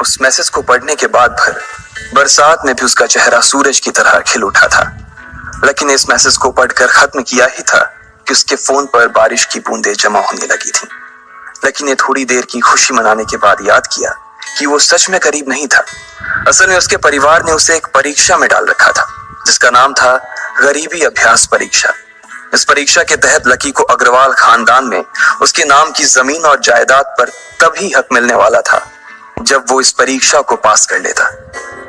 उस मैसेज को पढ़ने के बाद भर बरसात में भी उसका चेहरा सूरज की तरह खिल उठा था। लकी ने इस मैसेज को पढ़कर खत्म किया ही था कि उसके फोन पर बारिश की बूंदें जमा होने लगी थी। लकी ने थोड़ी देर की खुशी मनाने के बाद याद किया कि वो सच में गरीब नहीं था। असल में उसके परिवार ने उसे एक परीक्षा में डाल रखा था जिसका नाम था गरीबी अभ्यास परीक्षा। इस परीक्षा के तहत लकी को अग्रवाल खानदान में उसके नाम की जमीन और जायदाद पर तभी हक मिलने वाला था जब वो इस परीक्षा को पास कर लेता।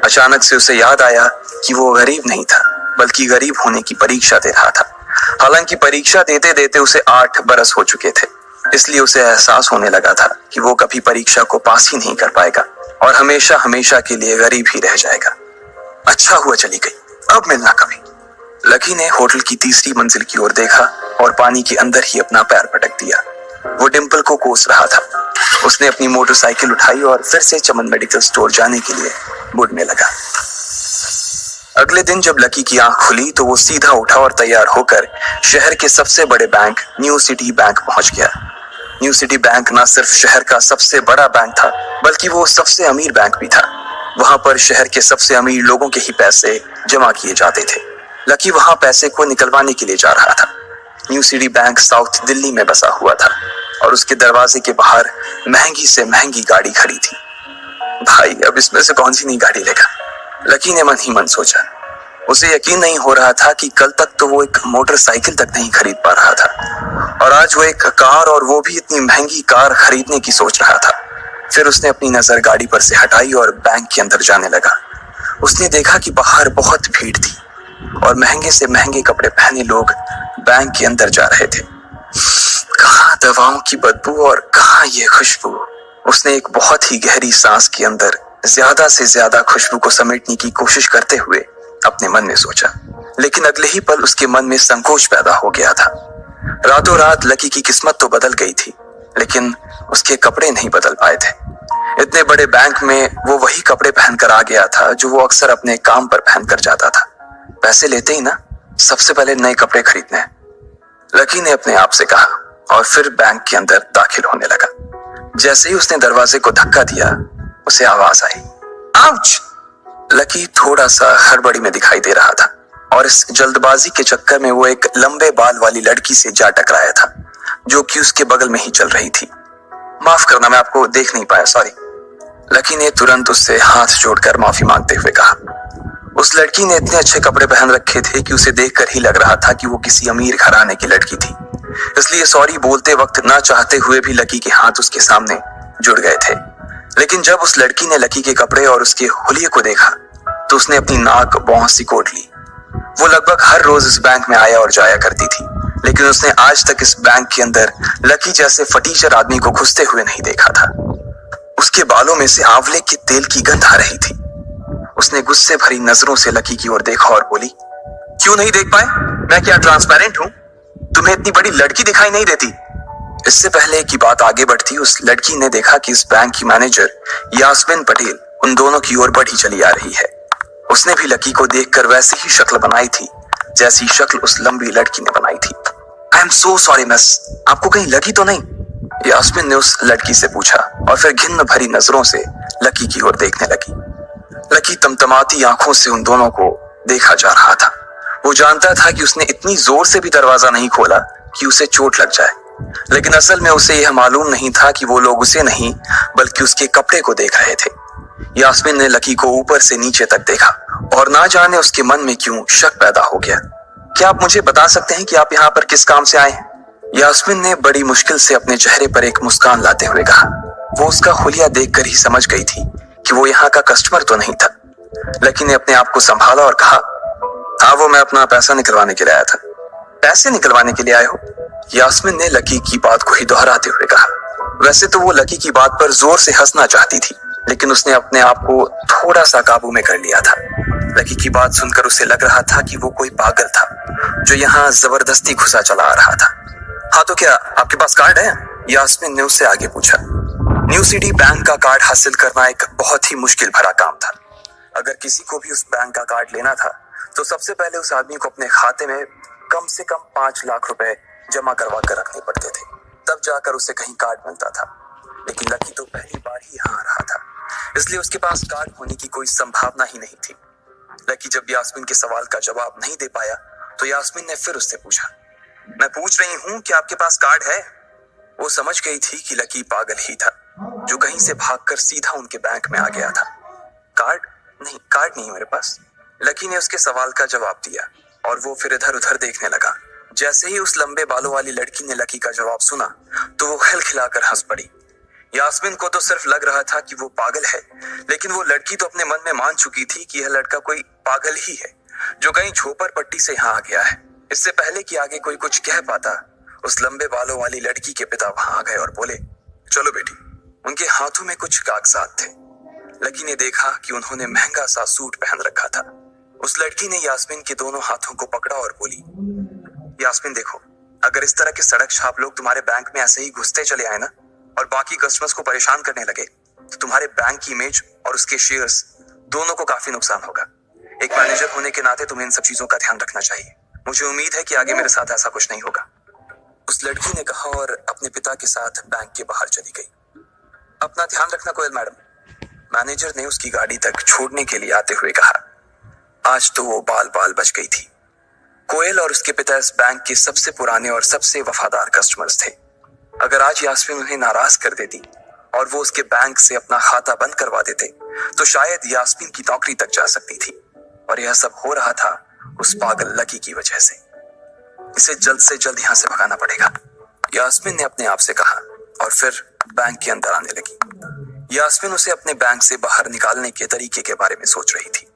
अचानक से उसे याद आया कि वो गरीब नहीं था बल्कि गरीब होने की परीक्षा दे रहा था। हालांकि परीक्षा देते देते उसे 8 बरस हो चुके थे, इसलिए उसे एहसास होने लगा था कि वो कभी परीक्षा को पास ही नहीं कर पाएगा और हमेशा हमेशा के लिए गरीब ही रह जाएगा। अच्छा हुआ चली गई, अब मिलना कभी। लकी ने होटल की तीसरी मंजिल की ओर देखा और पानी के अंदर ही अपना पैर पटक दिया। वो डिंपल को कोस रहा था। उसने अपनी मोटरसाइकिल उठाई और फिर से चमन मेडिकल स्टोर जाने के लिए मुड़ने लगा। अगले दिन जब लकी की आंख खुली तो वो सीधा उठा और तैयार होकर शहर के सबसे बड़े बैंक न्यू सिटी बैंक पहुंच गया। न्यू सिटी बैंक न सिर्फ शहर का सबसे बड़ा बैंक था बल्कि वो सबसे अमीर बैंक भी था। वहां पर शहर के सबसे अमीर लोगों के ही पैसे जमा किए जाते थे। लकी वहां पैसे को निकलवाने के लिए जा रहा था। New city bank south Delhi में बसा हुआ था और उसके दरवाजे के बाहर महंगी से महंगी गाड़ी खड़ी थी। भाई अब इसमें से कौन सी नई गाड़ी लेगा, लकी ने मन ही मन सोचा। उसे यकीन नहीं हो रहा था कि कल तक तो वो एक मोटरसाइकिल तक नहीं खरीद पा रहा था और आज वो एक कार, और वो भी इतनी महंगी कार खरीदने की सोच रहा था। फिर उसने अपनी नजर गाड़ी पर से हटाई और बैंक के अंदर जाने लगा। उसने देखा कि बाहर बहुत भीड़ थी और महंगे से महंगे कपड़े पहने लोग बैंक के अंदर जा रहे थे। कहाँ दवाओं की बदबू और कहाँ ये खुशबू। उसने एक बहुत ही गहरी सांस के अंदर ज्यादा से ज्यादा खुशबू को समेटने की कोशिश करते हुए अपने मन में सोचा, लेकिन अगले ही पल उसके मन में संकोच पैदा हो गया था। रातों रात लकी की किस्मत तो बदल गई थी, लेकिन उसके कपड़े नहीं बदल पाए थे। इतने बड़े बैंक में वो वही कपड़े पहनकर आ गया था जो वो अक्सर अपने काम पर पहनकर जाता था। पैसे लेते ही ना सबसे पहले नए कपड़े खरीदने हैं, लकी ने अपने आप से कहा और फिर बैंक के अंदर दाखिल होने लगा। जैसे ही उसने दरवाजे को धक्का दिया उसे आवाज आई, आउच! लकी थोड़ा सा हड़बड़ी में दिखाई दे रहा था और इस जल्दबाजी के चक्कर में वो एक लंबे बाल वाली लड़की से जा टकराया था जो कि उसके बगल में ही चल रही थी। माफ करना, मैं आपको देख नहीं पाया, सॉरी। लकी ने तुरंत उससे हाथ जोड़कर माफी मांगते हुए कहा। उस लड़की ने इतने अच्छे कपड़े पहन रखे थे कि उसे देखकर ही लग रहा था कि वो किसी अमीर घराने की लड़की थी, इसलिए सॉरी बोलते वक्त ना चाहते हुए भी लकी के हाथ उसके सामने जुड़ गए थे। लेकिन जब उस लड़की ने लकी के कपड़े और उसके हुलिये को देखा तो उसने अपनी नाक भौं सिकोड़ ली। वो लगभग हर रोज इस बैंक में आया और जाया करती थी, लेकिन उसने आज तक इस बैंक के अंदर लकी जैसे फटीचर आदमी को घुसते हुए नहीं देखा था। उसके बालों में से आंवले के तेल की गंध आ रही थी। उसने गुस्से भरी नजरों से लकी की ओर देखा और बोली, क्यों नहीं देख पाए? मैं क्या ट्रांसपेरेंट हूं? तुम्हें इतनी बड़ी लड़की दिखाई नहीं देती? इससे पहले कि बात आगे बढ़ती, उस लड़की ने देखा कि इस बैंक की मैनेजर यास्मीन पटेल उन दोनों की ओर बढ़ी चली आ रही है। उसने भी लकी को देखकर वैसी ही शक्ल बनाई थी जैसी शक्ल उस लंबी लड़की ने बनाई थी। I am so sorry miss, आपको कहीं लगी तो नहीं? यास्मीन ने उस लड़की से पूछा और फिर घिन्न भरी नजरों से लकी की ओर देखने लगी। लकी तमतमाती आंखों से उन दोनों को देखा जा रहा था। वो जानता था कि उसने इतनी जोर से भी दरवाजा नहीं खोला कि उसे चोट लग जाए, लेकिन असल में उसे यह मालूम नहीं था कि वो लोग उसे नहीं बल्कि उसके कपड़े को देख रहे थे। यास्मीन ने लकी को ऊपर से नीचे तक देखा और ना जाने उसके मन में क्यों शक पैदा हो गया। क्या आप मुझे बता सकते हैं कि आप यहाँ पर किस काम से आए हैं? यास्मीन ने बड़ी मुश्किल से अपने चेहरे पर एक मुस्कान लाते हुए कहा। वो उसका हुलिया देखकर ही समझ गई थी कि वो यहाँ का कस्टमर तो नहीं था। लकी ने अपने आप को संभाला और कहा, हाँ वो मैं अपना पैसा निकलवाने के लिए आया था। पैसे निकलवाने के लिए आए हो? यास्मीन ने लकी की बात को ही दोहराते हुए कहा। वैसे तो वो लकी की बात पर जोर से हंसना चाहती थी, लेकिन उसने अपने आप को थोड़ा सा काबू में कर लिया था। लकी की बात सुनकर उसे लग रहा था कि वो कोई पागल था जो यहाँ जबरदस्ती घुसा चला आ रहा था। हाँ तो क्या आपके पास कार्ड है? यास्मीन ने उससे आगे पूछा। न्यू सिटी बैंक का कार्ड हासिल करना एक बहुत ही मुश्किल भरा काम था। अगर किसी को भी उस बैंक का कार्ड लेना था तो सबसे पहले उस आदमी को अपने खाते में कम से कम 5 लाख रुपए जमा करवा कर रखने पड़ते थे, तब जाकर उसे कहीं कार्ड मिलता था। लेकिन लकी तो पहली बार ही यहाँ आ रहा था, इसलिए उसके पास कार्ड होने की कोई संभावना ही नहीं थी। लकी जब यास्मीन के सवाल का जवाब नहीं दे पाया तो यास्मीन ने फिर उससे पूछा, मैं पूछ रही हूँ कि आपके पास कार्ड है? वो समझ गई थी कि लकी पागल ही था जो कहीं से भागकर सीधा उनके बैंक में आ गया था। कार्ड नहीं मेरे पास। लकी ने उसके सवाल का जवाब दिया और वो फिर इधर उधर देखने लगा। जैसे ही उस लंबे बालों वाली लड़की ने लकी का जवाब सुना तो वो खिलखिलाकर हंस पड़ी। यास्मीन को तो सिर्फ लग रहा था कि वो पागल है, लेकिन वो लड़की तो अपने मन में मान चुकी थी कि यह लड़का कोई पागल ही है जो कहीं झोपड़ पट्टी से यहाँ आ गया है। इससे पहले कि आगे कोई कुछ कह पाता, उस लंबे बालों वाली लड़की के पिता वहां आ गए और बोले, चलो बेटी। उनके हाथों में कुछ कागजात थे। लकी ने देखा कि उन्होंने महंगा सा सूट पहन रखा था। उस लड़की ने यास्मीन के दोनों हाथों को पकड़ा और बोली, यास्मीन देखो, अगर इस तरह के सड़क छाप लोग तुम्हारे बैंक में ऐसे ही घुसते चले आए ना और बाकी कस्टमर्स को परेशान करने लगे तो तुम्हारे बैंक की इमेज और उसके शेयर्स दोनों को काफी नुकसान होगा। एक मैनेजर होने के नाते तुम्हें इन सब चीजों का ध्यान रखना चाहिए। मुझे उम्मीद है कि आगे मेरे साथ ऐसा कुछ नहीं होगा। उस लड़की ने कहा और अपने पिता के साथ बैंक के बाहर चली गई। अपना ध्यान रखना कोयल मैडम, मैनेजर ने उसकी गाड़ी तक छोड़ने के लिए आते हुए कहा। आज तो वो बाल बाल बच गई थी। कोयल और उसके पिता इस बैंक के सबसे पुराने और सबसे वफादार कस्टमर्स थे। अगर आज यास्मीन उन्हें नाराज कर देती और वो उसके बैंक से अपना खाता बंद करवा देते तो शायद यास्मीन की नौकरी तक जा सकती थी। और यह सब हो रहा था उस पागल लकी की वजह से। इसे जल्द से जल्द यहां से भगाना पड़ेगा, यास्मीन ने अपने आप से कहा और फिर बैंक के अंदर आने लगी। यास्मीन उसे अपने बैंक से बाहर निकालने के तरीके के बारे में सोच रही थी,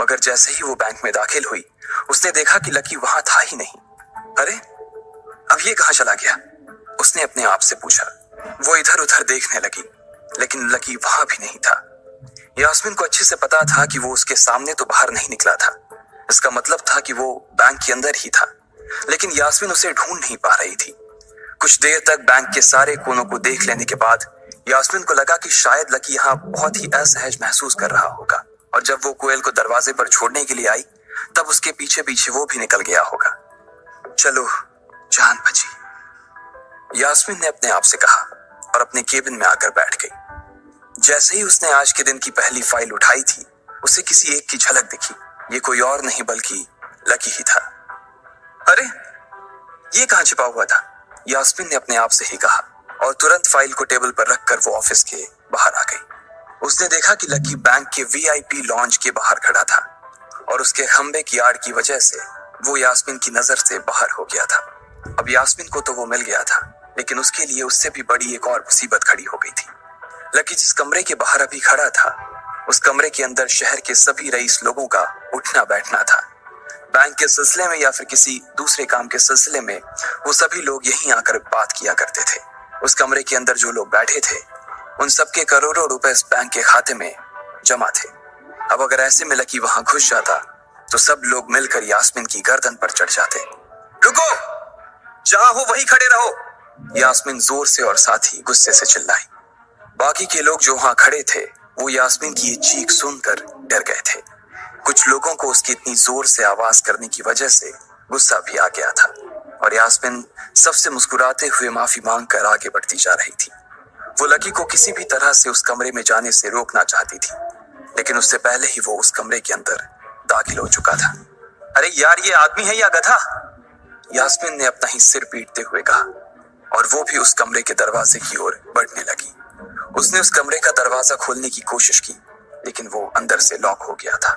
मगर जैसे ही वो बैंक में दाखिल हुई उसने देखा कि लकी वहां था ही नहीं। अरे अब ये कहां चला गया? उसने अपने आप से पूछा। वो इधर उधर देखने लगी, लेकिन लकी वहां भी नहीं था। यास्मीन को अच्छे से पता था कि वो उसके सामने तो बाहर नहीं निकला था। इसका मतलब था कि वो बैंक के अंदर ही था, लेकिन यास्मीन उसे ढूंढ नहीं पा रही थी। कुछ देर तक बैंक के सारे कोनों को देख लेने के बाद यास्मीन को लगा कि शायद लकी यहाँ बहुत ही असहज महसूस कर रहा होगा, और जब वो कोयल को दरवाजे पर छोड़ने के लिए आई तब उसके पीछे पीछे वो भी निकल गया होगा। चलो जान बची, यास्मीन ने अपने आप से कहा और अपने केबिन में आकर बैठ गई। जैसे ही उसने आज के दिन की पहली फाइल उठाई थी उसे किसी एक की झलक दिखी। ये कोई और नहीं बल्कि लकी ही था। अरे ये कहां छिपा हुआ था? यास्मीन ने अपने आप से ही कहा और तुरंत फाइल को टेबल पर रखकर वो ऑफिस के बाहर आ गई। उसने देखा कि लकी बैंक के वीआईपी लॉन्ज के बाहर खड़ा था और उसके खंबे की आड़ की वजह से वो यास्मीन की नजर से बाहर हो गया था। अब यास्मीन को तो वो मिल गया था, लेकिन उसके लिए उससे भी बड़ी एक और मुसीबत खड़ी हो गई थी। लकी जिस कमरे के बाहर अभी खड़ा था उस कमरे के अंदर शहर के सभी रईस लोगों का उठना बैठना था। बैंक के सिलसिले में या फिर किसी दूसरे काम के सिलसिले में वो सभी लोग यहीं आकर बात किया करते थे। उस कमरे के अंदर जो लोग बैठे थे उन सबके करोड़ों रुपए इस बैंक के खाते में जमा थे। अब अगर ऐसे में लकी वहां घुस जाता तो सब लोग मिलकर यास्मीन की गर्दन पर चढ़ जाते। रुको, जहां हो वहीं खड़े रहो, यास्मीन जोर से और साथ ही गुस्से से चिल्लाई। बाकी के लोग जो वहां खड़े थे वो यास्मीन की ये चीख सुनकर डर गए थे। कुछ लोगों को उसकी इतनी जोर से आवाज करने की वजह से गुस्सा भी आ गया था और यास्मीन सबसे मुस्कुराते हुए माफी मांगकर आगे बढ़ती जा रही थी। वो लकी को किसी भी तरह से उस कमरे में जाने से रोकना चाहती थी, लेकिन उससे पहले ही वो उस कमरे के अंदर दाखिल हो चुका था। अरे यार, ये आदमी है या गधा? यास्मीन ने अपना ही सिर पीटते हुए कहा और वो भी उस कमरे के दरवाजे की ओर बढ़ने लगी। उसने उस कमरे का दरवाजा खोलने की कोशिश की, लेकिन वो अंदर से लॉक हो गया था।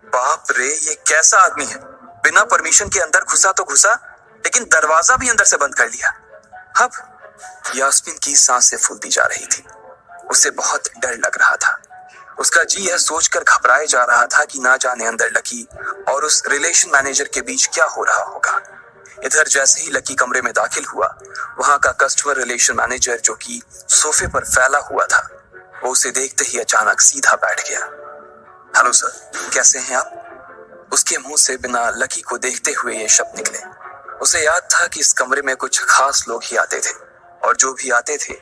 बाप रे, ये कैसा आदमी है? बिना परमिशन के अंदर घुसा तो घुसा, लेकिन दरवाजा भी अंदर से बंद कर लिया। अब यास्मीन की सांसें फूलती जा रही थी। उसे बहुत डर लग रहा था। उसका जी यह सोचकर घबराए जा रहा था कि ना जाने अंदर लकी और उस रिलेशन मैनेजर के बीच क्या हो रहा होगा। इधर जैसे ही लकी कमरे में दाखिल हुआ, वहां का कस्टमर रिलेशन मैनेजर जो कि सोफे पर फैला हुआ था, वो उसे देखते ही अचानक सीधा बैठ गया। हेलो सर, कैसे हैं आप? उसके मुंह से बिना लकी को देखते हुए ये शब्द निकले। उसे याद था कि इस कमरे में कुछ खास लोग ही आते थे और जो भी आते थे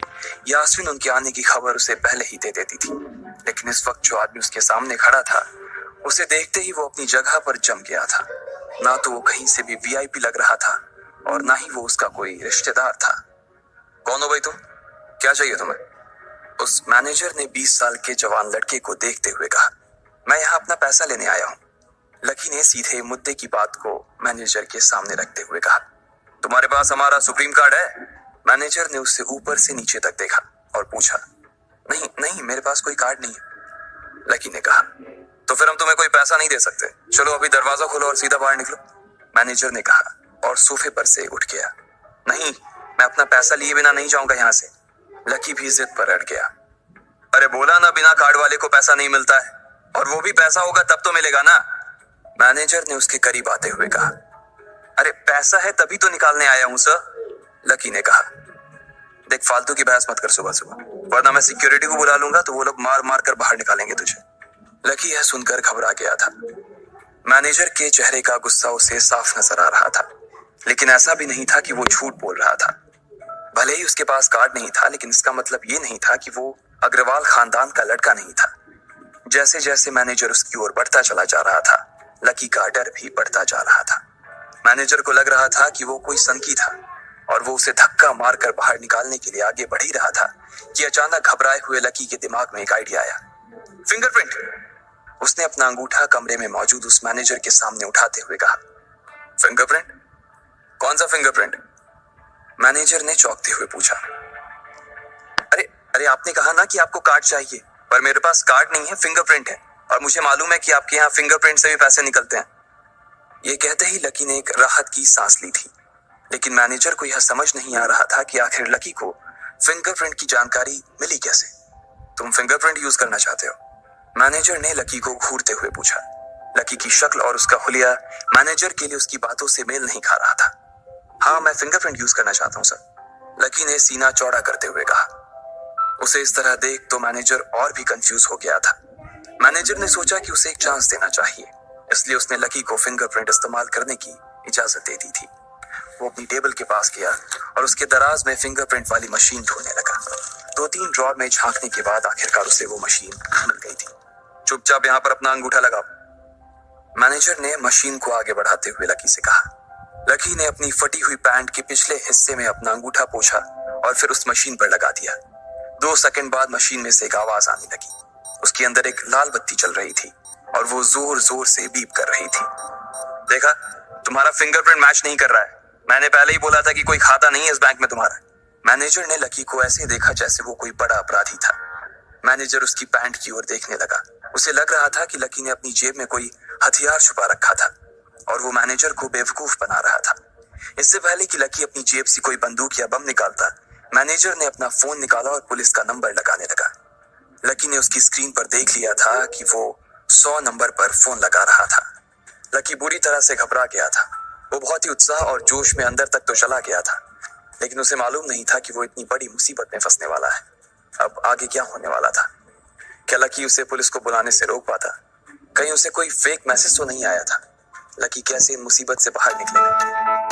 यास्मीन उनके आने की खबर उसे पहले ही दे देती थी। लेकिन इस वक्त जो आदमी उसके सामने खड़ा था उसे देखते ही वो अपनी जगह पर जम गया था। ना तो वो कहीं से भी वीआईपी लग रहा था और ना ही वो उसका कोई रिश्तेदार था। कौन हो भाई तुम? क्या चाहिए तुम्हें? उस मैनेजर ने 20 साल के जवान लड़के को देखते हुए कहा, मैं यहाँ अपना पैसा लेने आया हूँ। लकी ने सीधे मुद्दे की बात को मैनेजर के सामने रखते हुए कहा, तुम्हारे पास हमारा सुप्रीम कार्ड है? मैनेजर ने उससे ऊपर से नीचे तक देखा और पूछा, नहीं नहीं, मेरे पास कोई कार्ड नहीं है। लकी ने कहा, तो फिर हम तुम्हें कोई पैसा नहीं दे सकते। चलो अभी दरवाजा खोलो और सीधा बाहर निकलो। मैनेजर ने कहा और सोफे पर से उठ गया। नहीं, मैं अपना पैसा लिए बिना नहीं जाऊंगा यहाँ से। लकी भी जिद पर अड़ गया। अरे बोला ना, बिना कार्ड वाले को पैसा नहीं मिलता है, और वो भी पैसा होगा तब तो मिलेगा ना। मैनेजर ने उसके करीब आते हुए कहा, अरे पैसा है तभी तो निकालने आया हूं सर। लकी ने कहा, देख फालतू की बहस मत कर सुबह सुबह, वरना मैं सिक्योरिटी को बुला लूंगा तो वो लोग मार मार कर बाहर निकालेंगे तुझे। लकी यह सुनकर घबरा गया था। मैनेजर के चेहरे का गुस्सा उसे साफ नजर आ रहा था, लेकिन ऐसा भी नहीं था कि वो झूठ बोल रहा था। भले ही उसके पास कार्ड नहीं था, लेकिन इसका मतलब ये नहीं था कि वो अग्रवाल खानदान का लड़का नहीं था। जैसे जैसे मैनेजर उसकी ओर बढ़ता चला जा रहा था, लकी का डर भी बढ़ता जा रहा था। मैनेजर को लग रहा था कि वो कोई संकी था और वो उसे धक्का मारकर बाहर निकालने के लिए आगे बढ़ ही रहा था कि अचानक घबराए हुए लकी के दिमाग में एक आइडिया आया। फिंगरप्रिंट! उसने अपना अंगूठा कमरे में मौजूद उस मैनेजर के सामने उठाते हुए कहा। फिंगरप्रिंट? कौन सा फिंगरप्रिंट? मैनेजर ने चौंकते हुए पूछा। अरे अरे, आपने कहा ना कि आपको कार्ड चाहिए, पर मेरे पास कार्ड नहीं है, फिंगरप्रिंट है, और मुझे मालूम है कि आपके यहाँ फिंगरप्रिंट से भी पैसे निकलते हैं। ये कहते ही लकी ने एक राहत की सांस ली थी, लेकिन मैनेजर को यह समझ नहीं आ रहा था कि आखिर लकी को फिंगरप्रिंट की जानकारी मिली कैसे। तुम फिंगरप्रिंट यूज करना चाहते हो? मैनेजर ने लकी को घूरते हुए पूछा। लकी की शक्ल और उसका हुलिया मैनेजर के लिए उसकी बातों से मेल नहीं खा रहा था। हाँ, मैं फिंगरप्रिंट यूज करना चाहता हूँ सर, लकी ने सीना चौड़ा करते हुए कहा। उसे इस तरह देख तो मैनेजर और भी कंफ्यूज हो गया था। मैनेजर ने सोचा कि उसे एक चांस देना चाहिए, इसलिए उसने लकी को फिंगरप्रिंट इस्तेमाल करने की इजाजत दे दी थी। वो अपनी टेबल के पास गया और उसके दराज में फिंगरप्रिंट वाली मशीन ढूंढने लगा। 2-3 ड्रॉर में झांकने के बाद आखिरकार उसे वो मशीन मिल गई थी। चुपचाप यहाँ पर अपना अंगूठा लगाओ, मैनेजर ने मशीन को आगे बढ़ाते हुए लकी से कहा। लकी ने अपनी फटी हुई पैंट के पिछले हिस्से में अपना अंगूठा पोंछा और फिर उस मशीन पर लगा दिया। 2 सेकंड बाद मशीन में से एक आवाज आने लगी। उसके अंदर एक लाल बत्ती चल रही थी और वो जोर जोर से बीप कर रही थी। देखा, तुम्हारा फिंगरप्रिंट मैच नहीं कर रहा है। मैंने पहले ही बोला था कि कोई खाता नहीं है इस बैंक में तुम्हारा। मैनेजर ने लकी को ऐसे देखा जैसे वो कोई बड़ा अपराधी था। मैनेजर उसकी पैंट की ओर देखने लगा। उसे लग रहा था कि लकी ने अपनी जेब में कोई हथियार छुपा रखा था और वो मैनेजर को बेवकूफ बना रहा था। इससे पहले कि लकी अपनी जेब से कोई बंदूक या बम निकालता, मैनेजर ने अपना फोन निकाला और पुलिस का नंबर लगाने लगा। लकी ने उसकी स्क्रीन पर देख लिया था कि वो 100 नंबर पर फोन लगा रहा था। लकी बुरी तरह से घबरा गया था। वो बहुत ही उत्साह और जोश में अंदर तक तो चला गया था, लेकिन उसे मालूम नहीं था कि वो इतनी बड़ी मुसीबत में फंसने वाला है। अब आगे क्या होने वाला था? क्या लकी उसे पुलिस को बुलाने से रोक पाता? कहीं उसे कोई फेक मैसेज तो नहीं आया था? लकी कैसे इन मुसीबत से बाहर निकलेगा?